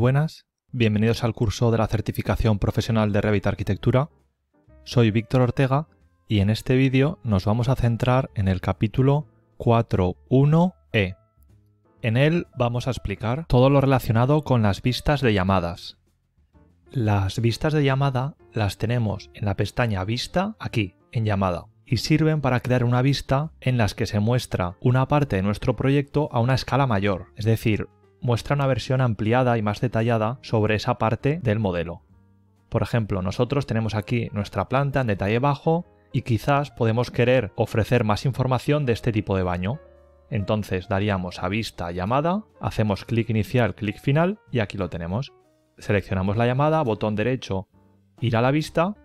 buenas, bienvenidos al curso de la certificación profesional de Revit Arquitectura. Soy Víctor Ortega y en este vídeo nos vamos a centrar en el capítulo 4.1e. En él vamos a explicar todo lo relacionado con las vistas de llamadas. Las vistas de llamada las tenemos en la pestaña Vista, aquí, en Llamada, y sirven para crear una vista en las que se muestra una parte de nuestro proyecto a una escala mayor, es decir, muestra una versión ampliada y más detallada sobre esa parte del modelo. Por ejemplo, nosotros tenemos aquí nuestra planta en detalle bajo y quizás podemos querer ofrecer más información de este tipo de baño. Entonces daríamos a Vista, Llamada, hacemos clic inicial, clic final y aquí lo tenemos. Seleccionamos la llamada, botón derecho, ir a la vista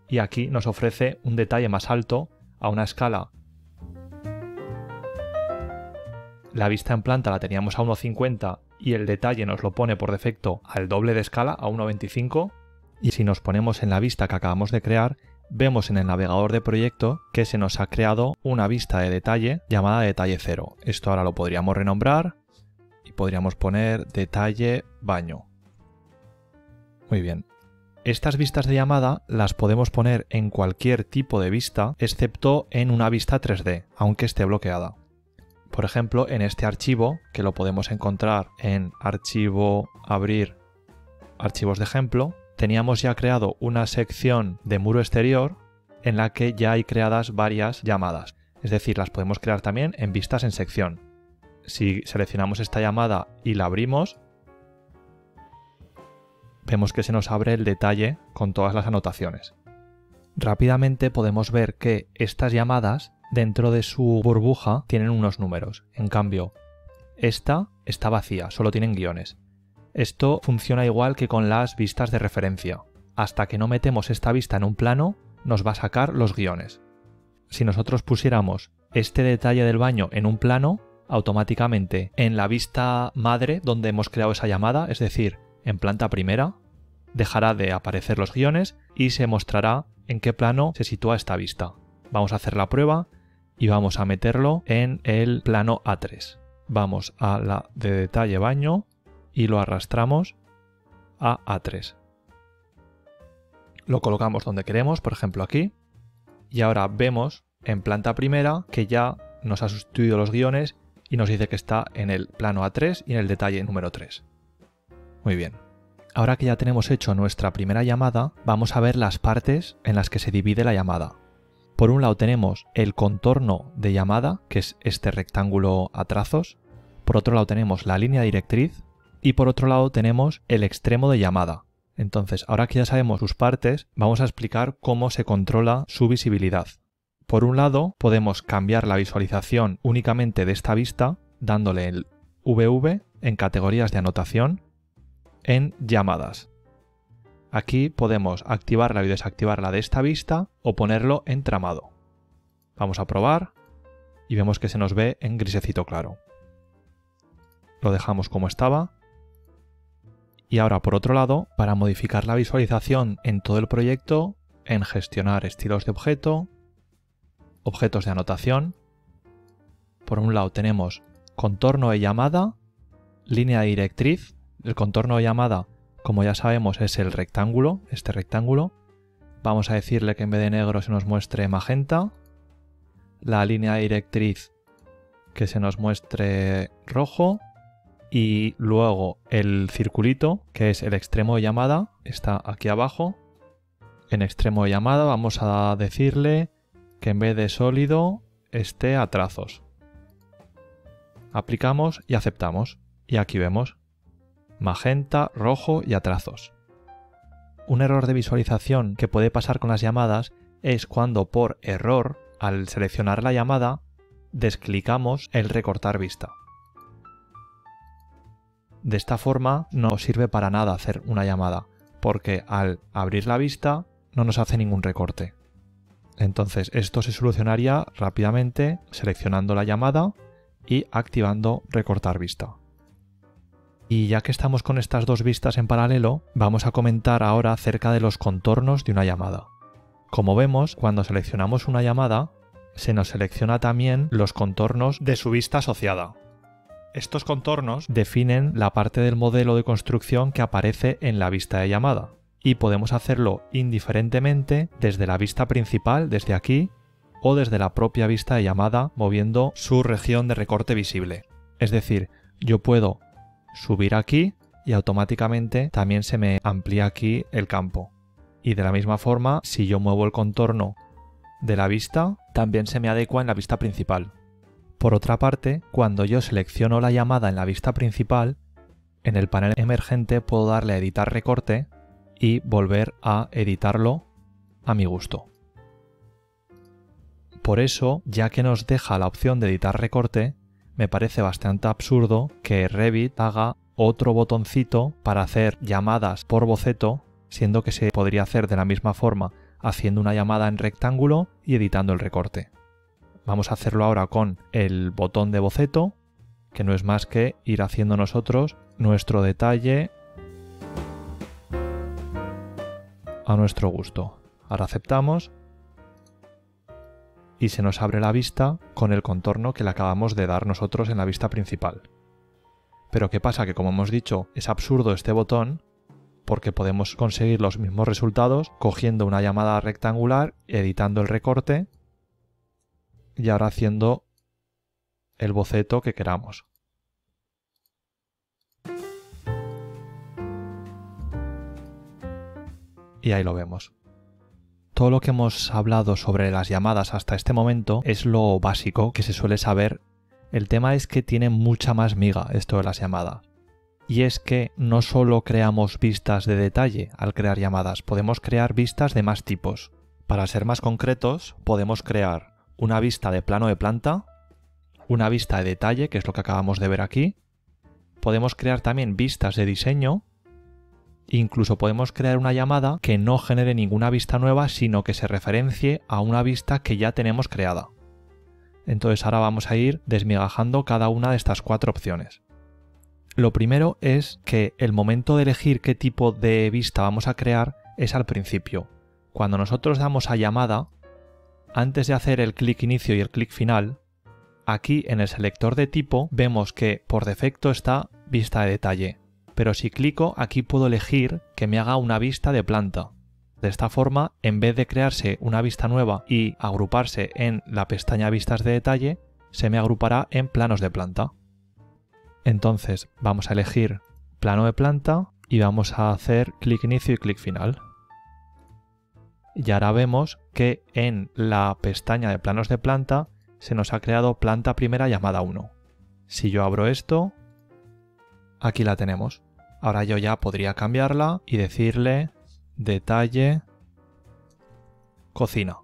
y aquí nos ofrece un detalle más alto a una escala. La vista en planta la teníamos a 1.50 y el detalle nos lo pone por defecto al doble de escala, a 1.25, y si nos ponemos en la vista que acabamos de crear, vemos en el navegador de proyecto que se nos ha creado una vista de detalle llamada detalle 0. Esto ahora lo podríamos renombrar y podríamos poner detalle baño. Muy bien. Estas vistas de llamada las podemos poner en cualquier tipo de vista, excepto en una vista 3D, aunque esté bloqueada. Por ejemplo, en este archivo, que lo podemos encontrar en Archivo, Abrir, Archivos de ejemplo, teníamos ya creado una sección de muro exterior en la que ya hay creadas varias llamadas. Es decir, las podemos crear también en vistas en sección. Si seleccionamos esta llamada y la abrimos, vemos que se nos abre el detalle con todas las anotaciones. Rápidamente podemos ver que estas llamadas dentro de su burbuja tienen unos números. En cambio, esta está vacía, solo tienen guiones. Esto funciona igual que con las vistas de referencia. Hasta que no metemos esta vista en un plano, nos va a sacar los guiones. Si nosotros pusiéramos este detalle del baño en un plano, automáticamente en la vista madre donde hemos creado esa llamada, es decir, en planta primera, dejará de aparecer los guiones y se mostrará en qué plano se sitúa esta vista. Vamos a hacer la prueba y vamos a meterlo en el plano A3. Vamos a la de detalle baño y lo arrastramos a A3. Lo colocamos donde queremos, por ejemplo aquí, y ahora vemos en planta primera que ya nos ha sustituido los guiones y nos dice que está en el plano A3 y en el detalle número 3. Muy bien. Ahora que ya tenemos hecho nuestra primera llamada, vamos a ver las partes en las que se divide la llamada. Por un lado tenemos el contorno de llamada, que es este rectángulo a trazos. Por otro lado tenemos la línea directriz y por otro lado tenemos el extremo de llamada. Entonces, ahora que ya sabemos sus partes, vamos a explicar cómo se controla su visibilidad. Por un lado, podemos cambiar la visualización únicamente de esta vista, dándole el VV en categorías de anotación, en llamadas. Aquí podemos activarla y desactivarla de esta vista o ponerlo en tramado. Vamos a probar y vemos que se nos ve en grisecito claro. Lo dejamos como estaba. Y ahora por otro lado, para modificar la visualización en todo el proyecto, en gestionar estilos de objeto, objetos de anotación, por un lado tenemos contorno de llamada, línea directriz. El contorno de llamada, como ya sabemos, es el rectángulo, este rectángulo. Vamos a decirle que en vez de negro se nos muestre magenta. La línea directriz que se nos muestre rojo. Y luego el circulito, que es el extremo de llamada, está aquí abajo. En extremo de llamada vamos a decirle que en vez de sólido esté a trazos. Aplicamos y aceptamos. Y aquí vemos magenta, rojo y a trazos. Un error de visualización que puede pasar con las llamadas es cuando por error, al seleccionar la llamada, desclicamos el recortar vista. De esta forma no sirve para nada hacer una llamada, porque al abrir la vista no nos hace ningún recorte. Entonces esto se solucionaría rápidamente seleccionando la llamada y activando recortar vista. Y ya que estamos con estas dos vistas en paralelo, vamos a comentar ahora acerca de los contornos de una llamada. Como vemos, cuando seleccionamos una llamada, se nos selecciona también los contornos de su vista asociada. Estos contornos definen la parte del modelo de construcción que aparece en la vista de llamada y podemos hacerlo indiferentemente desde la vista principal, desde aquí, o desde la propia vista de llamada moviendo su región de recorte visible. Es decir, yo puedo subir aquí y automáticamente también se me amplía aquí el campo. Y de la misma forma, si yo muevo el contorno de la vista, también se me adecua en la vista principal. Por otra parte, cuando yo selecciono la llamada en la vista principal, en el panel emergente puedo darle a editar recorte y volver a editarlo a mi gusto. Por eso, ya que nos deja la opción de editar recorte, me parece bastante absurdo que Revit haga otro botoncito para hacer llamadas por boceto, siendo que se podría hacer de la misma forma haciendo una llamada en rectángulo y editando el recorte. Vamos a hacerlo ahora con el botón de boceto, que no es más que ir haciendo nosotros nuestro detalle a nuestro gusto. Ahora aceptamos y se nos abre la vista con el contorno que le acabamos de dar nosotros en la vista principal. Pero ¿qué pasa? Que como hemos dicho, es absurdo este botón porque podemos conseguir los mismos resultados cogiendo una llamada rectangular, editando el recorte y ahora haciendo el boceto que queramos. Y ahí lo vemos. Todo lo que hemos hablado sobre las llamadas hasta este momento es lo básico que se suele saber. El tema es que tiene mucha más miga esto de las llamadas. Y es que no solo creamos vistas de detalle al crear llamadas, podemos crear vistas de más tipos. Para ser más concretos, podemos crear una vista de plano de planta, una vista de detalle, que es lo que acabamos de ver aquí. Podemos crear también vistas de diseño. Incluso podemos crear una llamada que no genere ninguna vista nueva, sino que se referencie a una vista que ya tenemos creada. Entonces ahora vamos a ir desmigajando cada una de estas 4 opciones. Lo primero es que el momento de elegir qué tipo de vista vamos a crear es al principio. Cuando nosotros damos a llamada, antes de hacer el clic inicio y el clic final, aquí en el selector de tipo vemos que por defecto está vista de detalle. Pero si clico, aquí puedo elegir que me haga una vista de planta. De esta forma, en vez de crearse una vista nueva y agruparse en la pestaña Vistas de detalle, se me agrupará en planos de planta. Entonces vamos a elegir plano de planta y vamos a hacer clic inicio y clic final. Y ahora vemos que en la pestaña de planos de planta se nos ha creado planta primera llamada 1. Si yo abro esto, aquí la tenemos. Ahora yo ya podría cambiarla y decirle detalle cocina.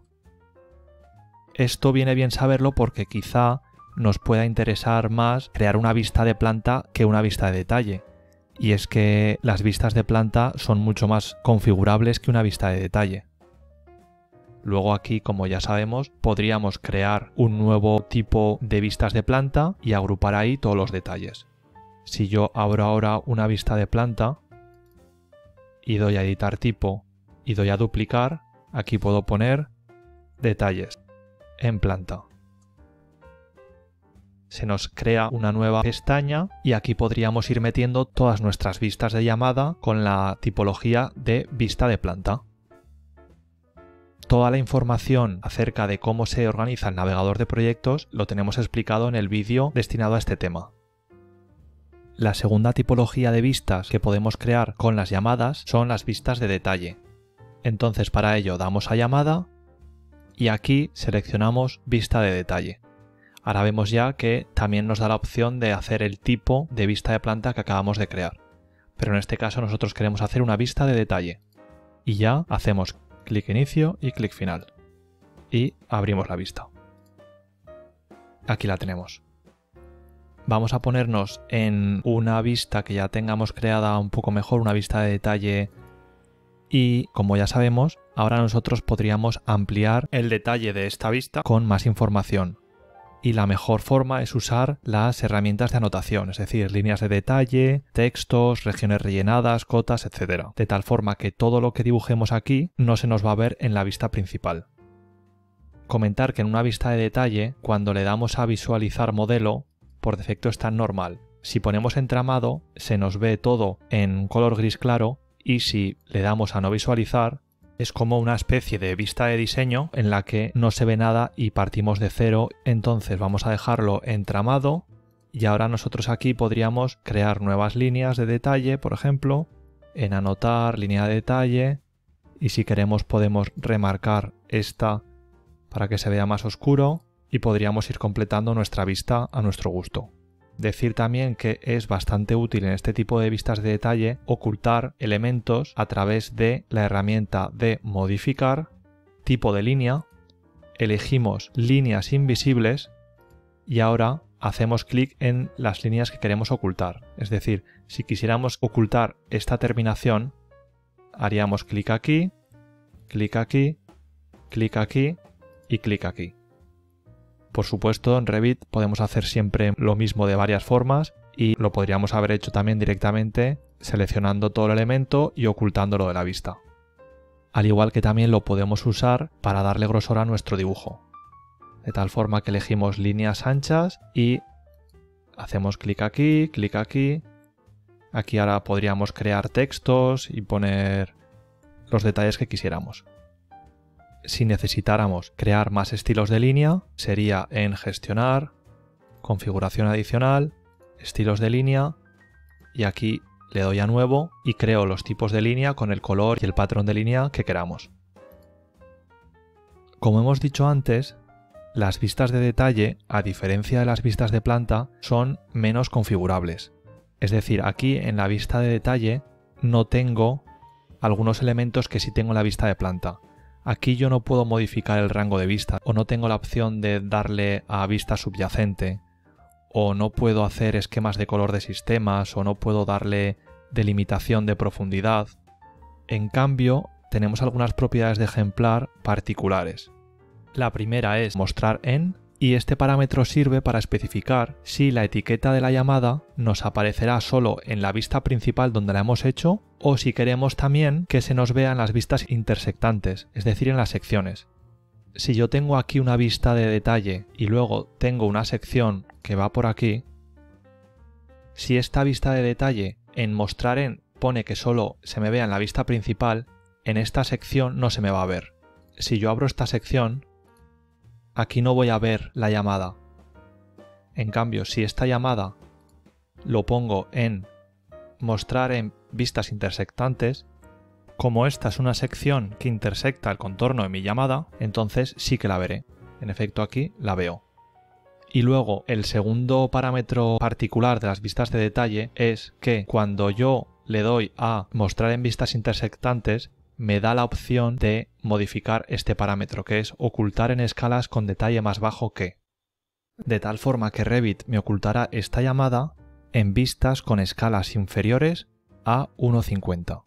Esto viene bien saberlo porque quizá nos pueda interesar más crear una vista de planta que una vista de detalle. Y es que las vistas de planta son mucho más configurables que una vista de detalle. Luego aquí, como ya sabemos, podríamos crear un nuevo tipo de vistas de planta y agrupar ahí todos los detalles. Si yo abro ahora una vista de planta y doy a editar tipo y doy a duplicar, aquí puedo poner detalles en planta. Se nos crea una nueva pestaña y aquí podríamos ir metiendo todas nuestras vistas de llamada con la tipología de vista de planta. Toda la información acerca de cómo se organiza el navegador de proyectos lo tenemos explicado en el vídeo destinado a este tema. La segunda tipología de vistas que podemos crear con las llamadas son las vistas de detalle. Entonces para ello damos a llamada y aquí seleccionamos vista de detalle. Ahora vemos ya que también nos da la opción de hacer el tipo de vista de planta que acabamos de crear. Pero en este caso nosotros queremos hacer una vista de detalle. Y ya hacemos clic inicio y clic final. Y abrimos la vista. Aquí la tenemos. Vamos a ponernos en una vista que ya tengamos creada un poco mejor, una vista de detalle. Y como ya sabemos, ahora nosotros podríamos ampliar el detalle de esta vista con más información. Y la mejor forma es usar las herramientas de anotación, es decir, líneas de detalle, textos, regiones rellenadas, cotas, etc. De tal forma que todo lo que dibujemos aquí no se nos va a ver en la vista principal. Comentar que en una vista de detalle, cuando le damos a visualizar modelo, por defecto está en normal. Si ponemos entramado, se nos ve todo en color gris claro, y si le damos a no visualizar, es como una especie de vista de diseño en la que no se ve nada y partimos de cero. Entonces vamos a dejarlo entramado y ahora nosotros aquí podríamos crear nuevas líneas de detalle, por ejemplo, en anotar, línea de detalle, y si queremos podemos remarcar esta para que se vea más oscuro y podríamos ir completando nuestra vista a nuestro gusto. Decir también que es bastante útil en este tipo de vistas de detalle ocultar elementos a través de la herramienta de modificar, tipo de línea, elegimos líneas invisibles y ahora hacemos clic en las líneas que queremos ocultar. Es decir, si quisiéramos ocultar esta terminación, haríamos clic aquí, clic aquí, clic aquí y clic aquí. Por supuesto, en Revit podemos hacer siempre lo mismo de varias formas y lo podríamos haber hecho también directamente seleccionando todo el elemento y ocultándolo de la vista. Al igual que también lo podemos usar para darle grosor a nuestro dibujo. De tal forma que elegimos líneas anchas y hacemos clic aquí, clic aquí. Aquí ahora podríamos crear textos y poner los detalles que quisiéramos. Si necesitáramos crear más estilos de línea, sería en Gestionar, Configuración adicional, Estilos de línea, y aquí le doy a Nuevo y creo los tipos de línea con el color y el patrón de línea que queramos. Como hemos dicho antes, las vistas de detalle, a diferencia de las vistas de planta, son menos configurables. Es decir, aquí en la vista de detalle no tengo algunos elementos que sí tengo en la vista de planta. Aquí yo no puedo modificar el rango de vista, o no tengo la opción de darle a vista subyacente, o no puedo hacer esquemas de color de sistemas, o no puedo darle delimitación de profundidad. En cambio, tenemos algunas propiedades de ejemplar particulares. La primera es mostrar en, y este parámetro sirve para especificar si la etiqueta de la llamada nos aparecerá solo en la vista principal donde la hemos hecho o si queremos también que se nos vean las vistas intersectantes, es decir, en las secciones. Si yo tengo aquí una vista de detalle y luego tengo una sección que va por aquí, si esta vista de detalle en mostrar en pone que solo se me vea en la vista principal, en esta sección no se me va a ver. Si yo abro esta sección, aquí no voy a ver la llamada. En cambio, si esta llamada lo pongo en mostrar en vistas intersectantes, como esta es una sección que intersecta el contorno de mi llamada, entonces sí que la veré. En efecto, aquí la veo. Y luego, el segundo parámetro particular de las vistas de detalle es que cuando yo le doy a mostrar en vistas intersectantes, me da la opción de modificar este parámetro, que es ocultar en escalas con detalle más bajo que. De tal forma que Revit me ocultará esta llamada en vistas con escalas inferiores a 1,50.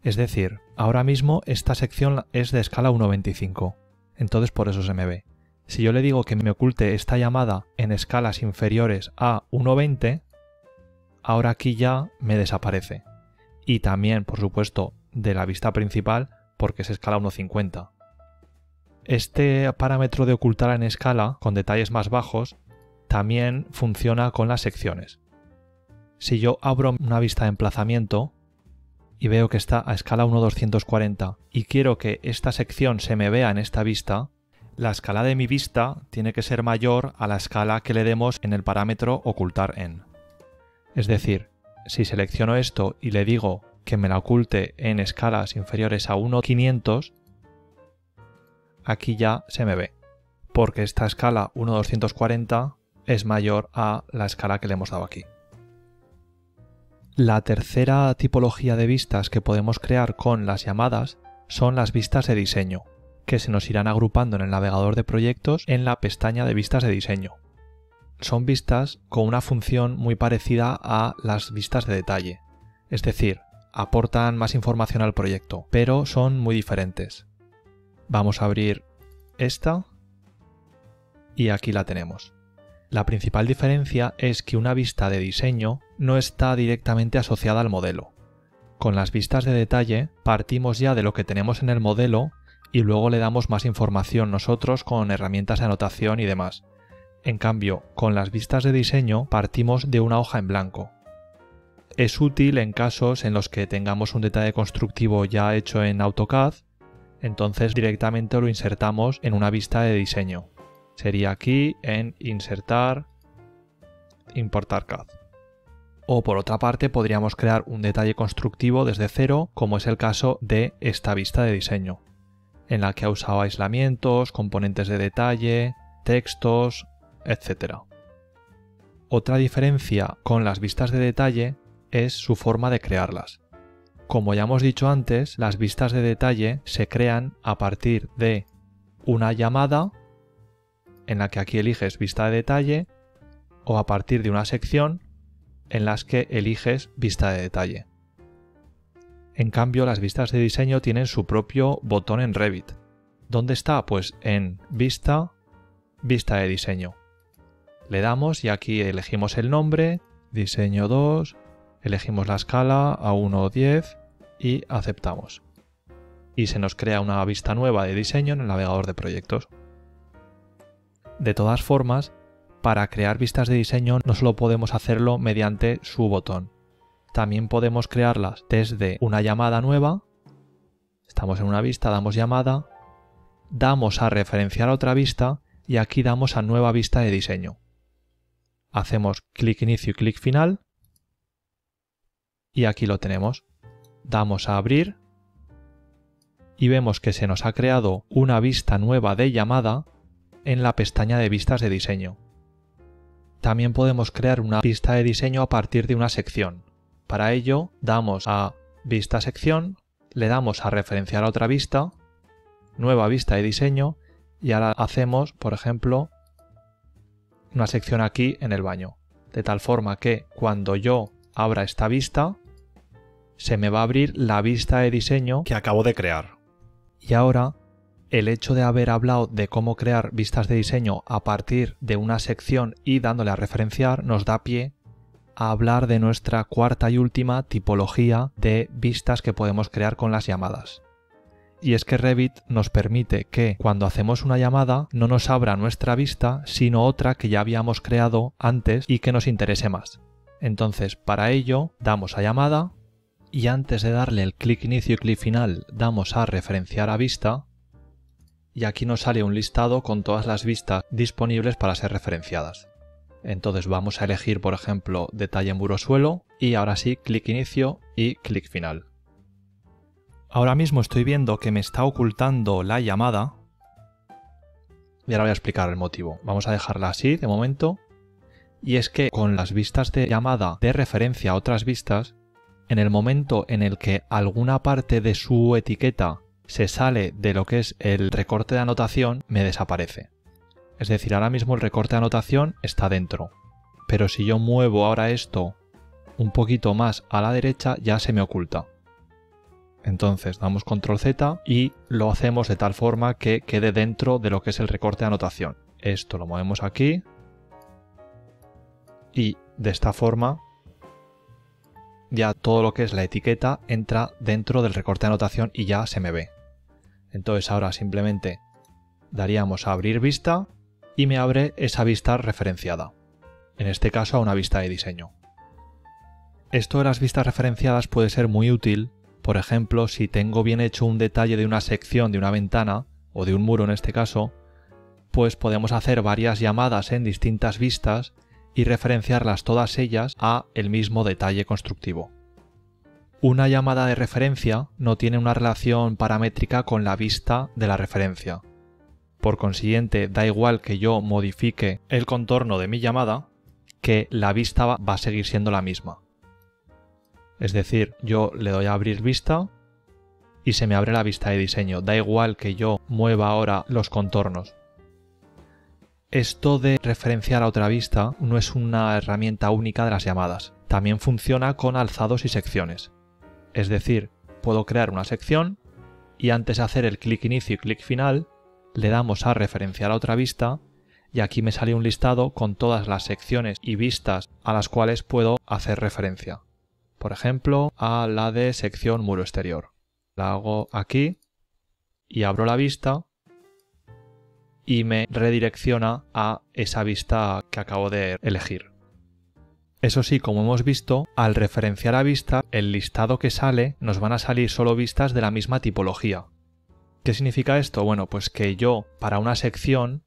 Es decir, ahora mismo esta sección es de escala 1,25, entonces por eso se me ve. Si yo le digo que me oculte esta llamada en escalas inferiores a 1,20, ahora aquí ya me desaparece. Y también, por supuesto, de la vista principal porque es escala 1,50. Este parámetro de ocultar en escala con detalles más bajos también funciona con las secciones. Si yo abro una vista de emplazamiento y veo que está a escala 1,240 y quiero que esta sección se me vea en esta vista, la escala de mi vista tiene que ser mayor a la escala que le demos en el parámetro ocultar en. Es decir, si selecciono esto y le digo que me la oculte en escalas inferiores a 1,500, aquí ya se me ve, porque esta escala 1,240 es mayor a la escala que le hemos dado aquí. La tercera tipología de vistas que podemos crear con las llamadas son las vistas de diseño, que se nos irán agrupando en el navegador de proyectos en la pestaña de vistas de diseño. Son vistas con una función muy parecida a las vistas de detalle, es decir, aportan más información al proyecto, pero son muy diferentes. Vamos a abrir esta y aquí la tenemos. La principal diferencia es que una vista de diseño no está directamente asociada al modelo. Con las vistas de detalle partimos ya de lo que tenemos en el modelo y luego le damos más información nosotros con herramientas de anotación y demás. En cambio, con las vistas de diseño partimos de una hoja en blanco. Es útil en casos en los que tengamos un detalle constructivo ya hecho en AutoCAD, entonces directamente lo insertamos en una vista de diseño. Sería aquí en Insertar, Importar CAD. O por otra parte podríamos crear un detalle constructivo desde cero, como es el caso de esta vista de diseño, en la que ha usado aislamientos, componentes de detalle, textos, etc. Otra diferencia con las vistas de detalle es su forma de crearlas. Como ya hemos dicho antes, las vistas de detalle se crean a partir de una llamada, en la que aquí eliges vista de detalle, o a partir de una sección, en las que eliges vista de detalle. En cambio, las vistas de diseño tienen su propio botón en Revit. ¿Dónde está? Pues en Vista, Vista de diseño. Le damos y aquí elegimos el nombre, Diseño 2, elegimos la escala a 1:10 y aceptamos. Y se nos crea una vista nueva de diseño en el navegador de proyectos. De todas formas, para crear vistas de diseño no solo podemos hacerlo mediante su botón. También podemos crearlas desde una llamada nueva. Estamos en una vista, damos llamada, damos a referenciar a otra vista y aquí damos a nueva vista de diseño. Hacemos clic inicio y clic final y aquí lo tenemos. Damos a abrir y vemos que se nos ha creado una vista nueva de llamada en la pestaña de vistas de diseño. También podemos crear una vista de diseño a partir de una sección. Para ello, damos a Vista Sección, le damos a referenciar a otra vista, Nueva vista de diseño, y ahora hacemos, por ejemplo, una sección aquí en el baño. De tal forma que cuando yo abra esta vista, se me va a abrir la vista de diseño que acabo de crear. Y ahora, el hecho de haber hablado de cómo crear vistas de diseño a partir de una sección y dándole a referenciar nos da pie a hablar de nuestra cuarta y última tipología de vistas que podemos crear con las llamadas. Y es que Revit nos permite que cuando hacemos una llamada no nos abra nuestra vista, sino otra que ya habíamos creado antes y que nos interese más. Entonces, para ello, damos a llamada y antes de darle el clic inicio y clic final, damos a referenciar a vista. Y aquí nos sale un listado con todas las vistas disponibles para ser referenciadas. Entonces vamos a elegir, por ejemplo, detalle en muro suelo y ahora sí, clic inicio y clic final. Ahora mismo estoy viendo que me está ocultando la llamada y ahora voy a explicar el motivo. Vamos a dejarla así de momento. Y es que con las vistas de llamada de referencia a otras vistas, en el momento en el que alguna parte de su etiqueta se sale de lo que es el recorte de anotación, me desaparece. Es decir, ahora mismo el recorte de anotación está dentro, pero si yo muevo ahora esto un poquito más a la derecha ya se me oculta. Entonces damos control Z y lo hacemos de tal forma que quede dentro de lo que es el recorte de anotación. Esto lo movemos aquí y de esta forma ya todo lo que es la etiqueta entra dentro del recorte de anotación y ya se me ve. Entonces ahora simplemente daríamos a abrir vista y me abre esa vista referenciada, en este caso a una vista de diseño. Esto de las vistas referenciadas puede ser muy útil, por ejemplo, si tengo bien hecho un detalle de una sección de una ventana, o de un muro en este caso, pues podemos hacer varias llamadas en distintas vistas y referenciarlas todas ellas a el mismo detalle constructivo. Una llamada de referencia no tiene una relación paramétrica con la vista de la referencia. Por consiguiente, da igual que yo modifique el contorno de mi llamada, que la vista va a seguir siendo la misma. Es decir, yo le doy a abrir vista y se me abre la vista de diseño. Da igual que yo mueva ahora los contornos. Esto de referenciar a otra vista no es una herramienta única de las llamadas. También funciona con alzados y secciones. Es decir, puedo crear una sección y antes de hacer el clic inicio y clic final, le damos a referenciar a otra vista y aquí me sale un listado con todas las secciones y vistas a las cuales puedo hacer referencia. Por ejemplo, a la de sección muro exterior. La hago aquí y abro la vista y me redirecciona a esa vista que acabo de elegir. Eso sí, como hemos visto, al referenciar a vista, el listado que sale nos van a salir solo vistas de la misma tipología. ¿Qué significa esto? Bueno, pues que yo para una sección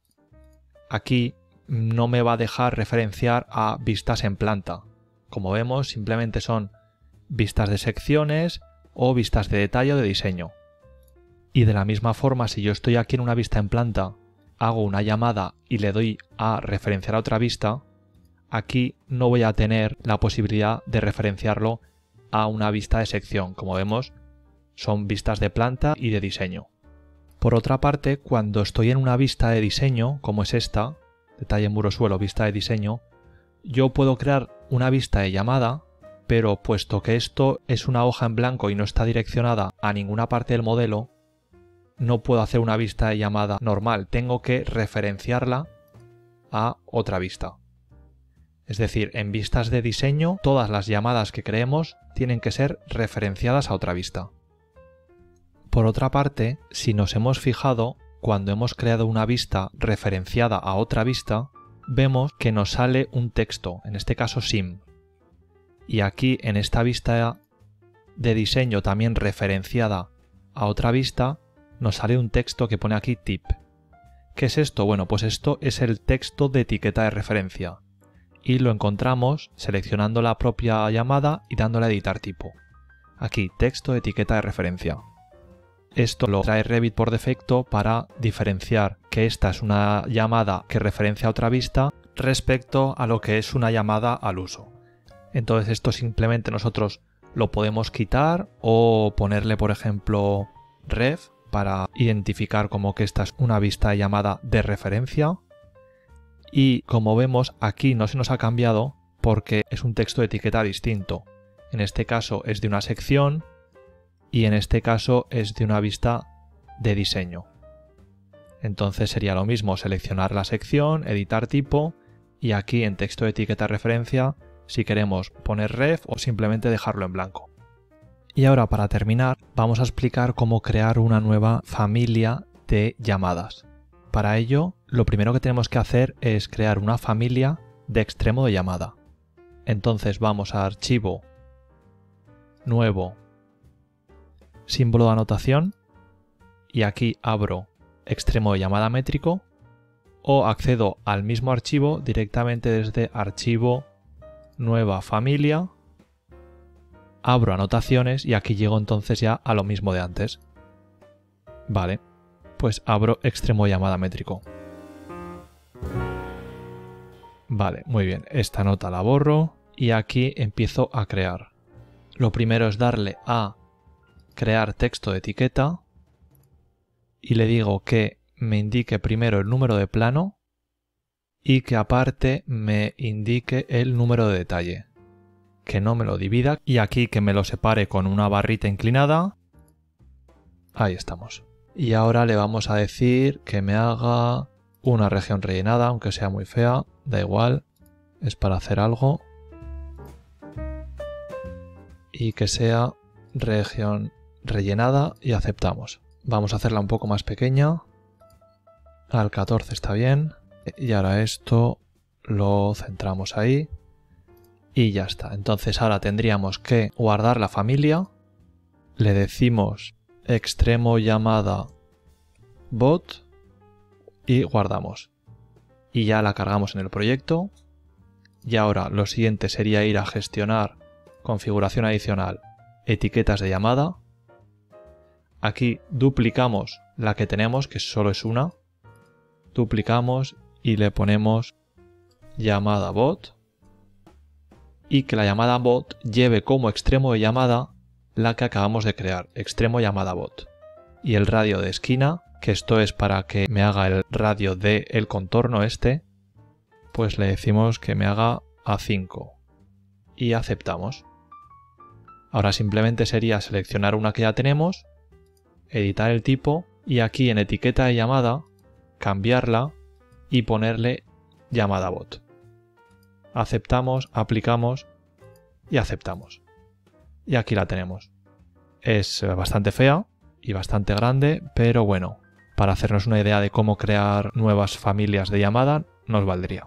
aquí no me va a dejar referenciar a vistas en planta. Como vemos, simplemente son vistas de secciones o vistas de detalle o de diseño. Y de la misma forma, si yo estoy aquí en una vista en planta, hago una llamada y le doy a referenciar a otra vista, aquí no voy a tener la posibilidad de referenciarlo a una vista de sección. Como vemos, son vistas de planta y de diseño. Por otra parte, cuando estoy en una vista de diseño, como es esta, detalle muro suelo, vista de diseño, yo puedo crear una vista de llamada, pero puesto que esto es una hoja en blanco y no está direccionada a ninguna parte del modelo, no puedo hacer una vista de llamada normal, tengo que referenciarla a otra vista. Es decir, en vistas de diseño, todas las llamadas que creemos tienen que ser referenciadas a otra vista. Por otra parte, si nos hemos fijado, cuando hemos creado una vista referenciada a otra vista, vemos que nos sale un texto, en este caso sim. Y aquí en esta vista de diseño también referenciada a otra vista, nos sale un texto que pone aquí tip. ¿Qué es esto? Bueno, pues esto es el texto de etiqueta de referencia. Y lo encontramos seleccionando la propia llamada y dándole a editar tipo. Aquí, texto de etiqueta de referencia. Esto lo trae Revit por defecto para diferenciar que esta es una llamada que referencia a otra vista respecto a lo que es una llamada al uso. Entonces esto simplemente nosotros lo podemos quitar o ponerle, por ejemplo, ref para identificar como que esta es una vista de llamada de referencia. Y como vemos, aquí no se nos ha cambiado porque es un texto de etiqueta distinto. En este caso es de una sección y en este caso es de una vista de diseño. Entonces sería lo mismo seleccionar la sección, editar tipo y aquí en texto de etiqueta de referencia si queremos poner ref o simplemente dejarlo en blanco. Y ahora para terminar vamos a explicar cómo crear una nueva familia de llamadas. Para ello, lo primero que tenemos que hacer es crear una familia de extremo de llamada. Entonces vamos a Archivo, Nuevo, Símbolo de anotación y aquí abro extremo de llamada métrico o accedo al mismo archivo directamente desde Archivo, Nueva familia, abro anotaciones y aquí llego entonces ya a lo mismo de antes. Vale, pues abro extremo de llamada métrico. Vale, muy bien, esta nota la borro y aquí empiezo a crear. Lo primero es darle a crear texto de etiqueta y le digo que me indique primero el número de plano y que aparte me indique el número de detalle, que no me lo divida y aquí que me lo separe con una barrita inclinada. Ahí estamos. Y ahora le vamos a decir que me haga una región rellenada, aunque sea muy fea, da igual, es para hacer algo. Y que sea región rellenada y aceptamos. Vamos a hacerla un poco más pequeña. Al 14 está bien. Y ahora esto lo centramos ahí. Y ya está. Entonces ahora tendríamos que guardar la familia. Le decimos extremo llamada bot y guardamos. Y ya la cargamos en el proyecto. Y ahora lo siguiente sería ir a gestionar configuración adicional, etiquetas de llamada. Aquí duplicamos la que tenemos, que solo es una. Duplicamos y le ponemos llamada bot. Y que la llamada bot lleve como extremo de llamada la que acabamos de crear, extremo llamada bot. Y el radio de esquina, que esto es para que me haga el radio del contorno este, pues le decimos que me haga a 5. Y aceptamos. Ahora simplemente sería seleccionar una que ya tenemos, editar el tipo y aquí en etiqueta de llamada cambiarla y ponerle llamada bot. Aceptamos, aplicamos y aceptamos. Y aquí la tenemos. Es bastante fea y bastante grande, pero bueno, para hacernos una idea de cómo crear nuevas familias de llamada nos valdría.